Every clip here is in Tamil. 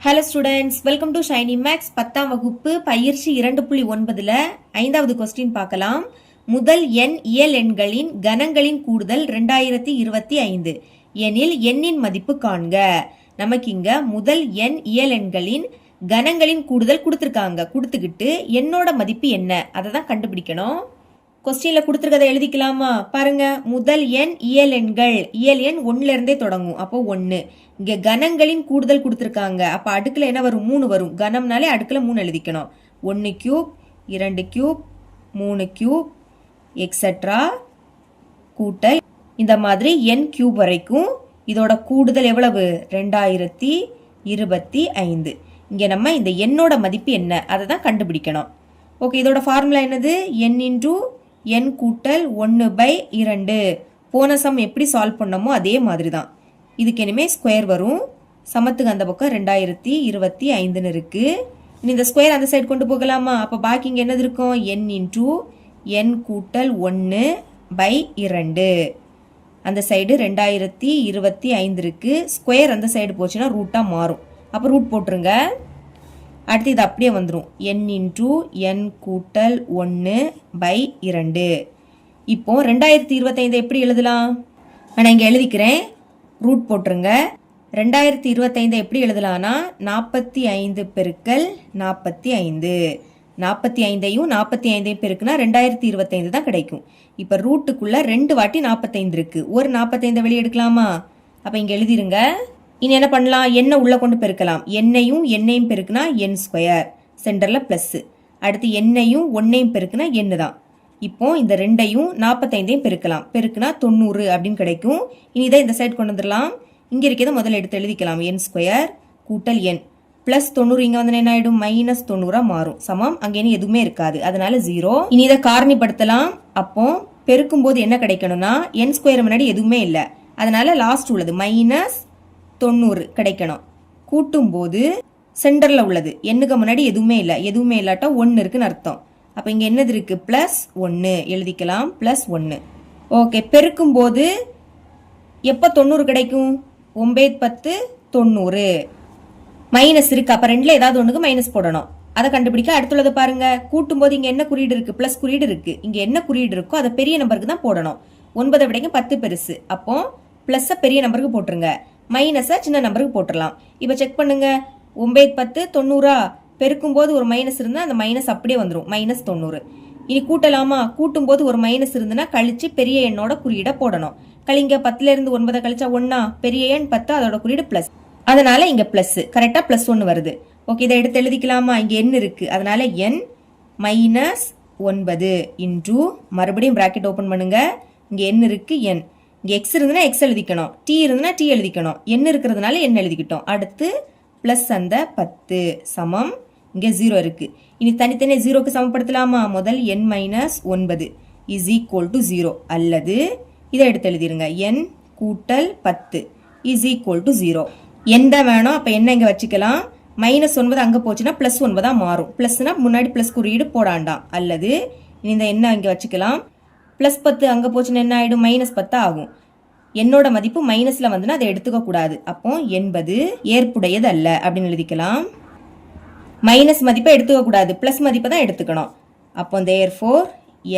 Hello students, welcome to Shiny Max 10ஆம் வகுப்பு பயிற்சி 2.9ல் 5வது கொஸ்டின் பார்க்கலாம். முதல் எண் இயல் எண்களின் கணங்களின் கூடுதல் 2025 எனில் எண்ணின் மதிப்பு காண்க. நமக்கு இங்க முதல் எண் இயல் எண்களின் கணங்களின் கூடுதல் கொடுத்துருக்காங்க. கொடுத்துக்கிட்டு எண்ணோட மதிப்பு என்ன அதை தான் கண்டுபிடிக்கணும். கொஸ்டின்ல கொடுத்துருக்கதை எழுதிக்கலாமா? பாருங்க, முதல் எண் இயல் எண்கள், இயல் எண் 1ல இருந்தே தொடங்கும். அப்போ 1. இங்க கணங்களின் கூடுதல் கொடுத்துருக்காங்க. அப்ப அடுக்குல என்ன வரும்? 3 வரும். கணம்னாலே அடுக்குல 3 எழுதிக்கணும். 1 கியூப், 2 கியூப், 3 கியூப், எக்ஸெட்ரா கூட்டல் இந்த மாதிரி எண் கியூப் வரைக்கும். இதோட கூடுதல் எவ்வளவு? 2025. இங்க நம்ம இந்த எண்ணோட மதிப்பு என்ன அதை தான் கண்டுபிடிக்கணும். ஓகே, இதோட ஃபார்முலா என்னது? n இன்டூ n கூட்டல் 1/2. போன சம் எப்படி சால்வ் பண்ணமோ அதே மாதிரி தான். இதுக்கு இனிமே ஸ்கொயர் வரும். சமத்துக்கு அந்த பக்கம் 2025 இருக்கு. இந்த ஸ்கொயர் அந்த சைடு கொண்டு போகலாமா? அப்போ பாக்கி இங்கே என்னது இருக்கும்? n இன்டூ n கூட்டல் 1/2. அந்த சைடு 2025 இருக்கு. ஸ்கொயர் அந்த சைடு போச்சுன்னா ரூட்டாக மாறும். அப்போ ரூட் போட்டுருங்க. அடுத்து இது அப்படியே வந்துடும். n இன்டூ n கூட்டல் 1/2. இப்போ 2025 எப்படி எழுதலாம்? நான் இங்கே எழுதிக்கிறேன். ரூட் போட்டுருங்க. 2025 எப்படி எழுதலாம்னா 45 பெருக்கல் 45. 45ஐயும் 45ஐயும் பெருக்குனா 2025 தான் கிடைக்கும். இப்போ ரூட்டுக்குள்ள 2 வாட்டி 45 இருக்கு. ஒரு 45 வெளியே எடுக்கலாமா? அப்போ இங்கே எழுதிருங்க. இனி என்ன பண்ணலாம்? எண்ணை உள்ள கொண்டு பெருக்கலாம். எண்ணையும் பெருக்குனா என் ஸ்கொயர், சென்டர்ல பிளஸ். அடுத்து எண்ணையும் 1ஐயும் பெருக்குனா எண்ணு தான். இப்போ இந்த 2ஐயும் 45ஐயும் பெருக்கலாம். பெருக்குனா 90 அப்படின்னு கிடைக்கும். இனி இதை இந்த சைடு கொண்டு வந்துடலாம். இங்க இருக்கிறத முதல்ல எடுத்து எழுதிக்கலாம். என் ஸ்கொயர் கூட்டல் என் பிளஸ் 90 இங்க வந்து என்ன ஆயிடும்? மைனஸ் 90 மாறும். சமம் அங்க இனி எதுவுமே இருக்காது, அதனால 0. இனி இதை காரணிப்படுத்தலாம். அப்போ பெருக்கும் போது என்ன கிடைக்கணும்னா என் ஸ்கொயர் முன்னாடி எதுவுமே இல்லை, அதனால லாஸ்ட் உள்ளது மைனஸ் 90 கிடைக்கணும். கூட்டும் போது சென்டர்ல உள்ளது எண்ணுக்கு முன்னாடி எதுவுமே இல்லை, எதுவுமே இல்லாட்டா 1 இருக்குன்னு அர்த்தம். அப்ப இங்க என்னது இருக்கு? பிளஸ் 1 எழுதிக்கலாம். பிளஸ் 1. ஓகே, பெருக்கும் போது எப்ப 90 கிடைக்கும்? 9 10 90. மைனஸ் இருக்கு. அப்ப ரெண்டுல ஏதாவது ஒண்ணுக்கு மைனஸ் போடணும். அதை கண்டுபிடிக்க அடுத்துள்ளதை பாருங்க. கூட்டும் போது இங்க என்ன குறியீடு இருக்கு? பிளஸ் குறியீடு இருக்கு. இங்க என்ன குறியீடு இருக்கோ அதை பெரிய நம்பருக்கு தான் போடணும். 9 விடைக்கு 10 பெருசு. அப்போ பிளஸ் பெரிய நம்பருக்கு போட்டுருங்க, மைனஸை சின்ன நம்பருக்கு போட்டுடலாம். இப்போ செக் பண்ணுங்க. 9 10 90 பெருக்கும் போது ஒரு மைனஸ் இருந்தால் அந்த மைனஸ் அப்படியே வந்துடும், மைனஸ் 90. இனி கூட்டலாமா? கூட்டும் போது ஒரு மைனஸ் இருந்துன்னா கழிச்சு பெரிய எண்ணோட குறியீடை போடணும். கழிங்க 10ல இருந்து 9 கழிச்சா 1. பெரிய எண் 10, அதோட குறியீடு பிளஸ், அதனால இங்க பிளஸ். கரெக்டா பிளஸ் 1 வருது. ஓகே, இதை எடுத்து எழுதிக்கலாமா? இங்க எண் இருக்கு, அதனால என் மைனஸ் 9 இன்டூ மறுபடியும் பிராக்கெட் ஓபன் பண்ணுங்க. இங்க எண் இருக்கு, என். இங்கே எக்ஸ் இருந்துன்னா எக்ஸ் எழுதிக்கணும், டி இருந்துன்னா டி எழுதிக்கணும், என் இருக்கிறதுனால என் எழுதிக்கிட்டோம். அடுத்து பிளஸ் அந்த 10 சமம் இங்கே 0 இருக்கு. இனி தனித்தனி 0க்கு சமப்படுத்தலாமா? முதல் என் மைனஸ் 9 இஸ் ஈக்குவல் டு 0. அல்லது இதை எடுத்து எழுதிருங்க. என் கூட்டல் 10 இஸ் ஈக்குவல் டு 0. என் தான் வேணும், அப்போ என்ன இங்கே வச்சுக்கலாம். மைனஸ் 9 அங்கே போச்சுன்னா பிளஸ் 9 மாறும். பிளஸ்னா முன்னாடி பிளஸ் குறியீடு போடாண்டாம். அல்லது இனி இந்த என்ன இங்கே வச்சுக்கலாம். பிளஸ் 10 அங்கே போச்சுன்னா என்ன ஆகிடும்? மைனஸ் 10 ஆகும். என்னோட மதிப்பு மைனஸ்ல வந்துன்னா அதை எடுத்துக்க கூடாது. அப்போ என்பது ஏற்புடையது அல்ல அப்படின்னு எழுதிக்கலாம். மைனஸ் மதிப்பை எடுத்துக்க கூடாது, பிளஸ் மதிப்பை தான் எடுத்துக்கணும். அப்போ therefore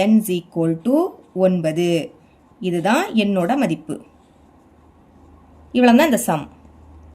n is equal to 9. இதுதான் என்னோட மதிப்பு. இவ்வளவுதான் இந்த சம்.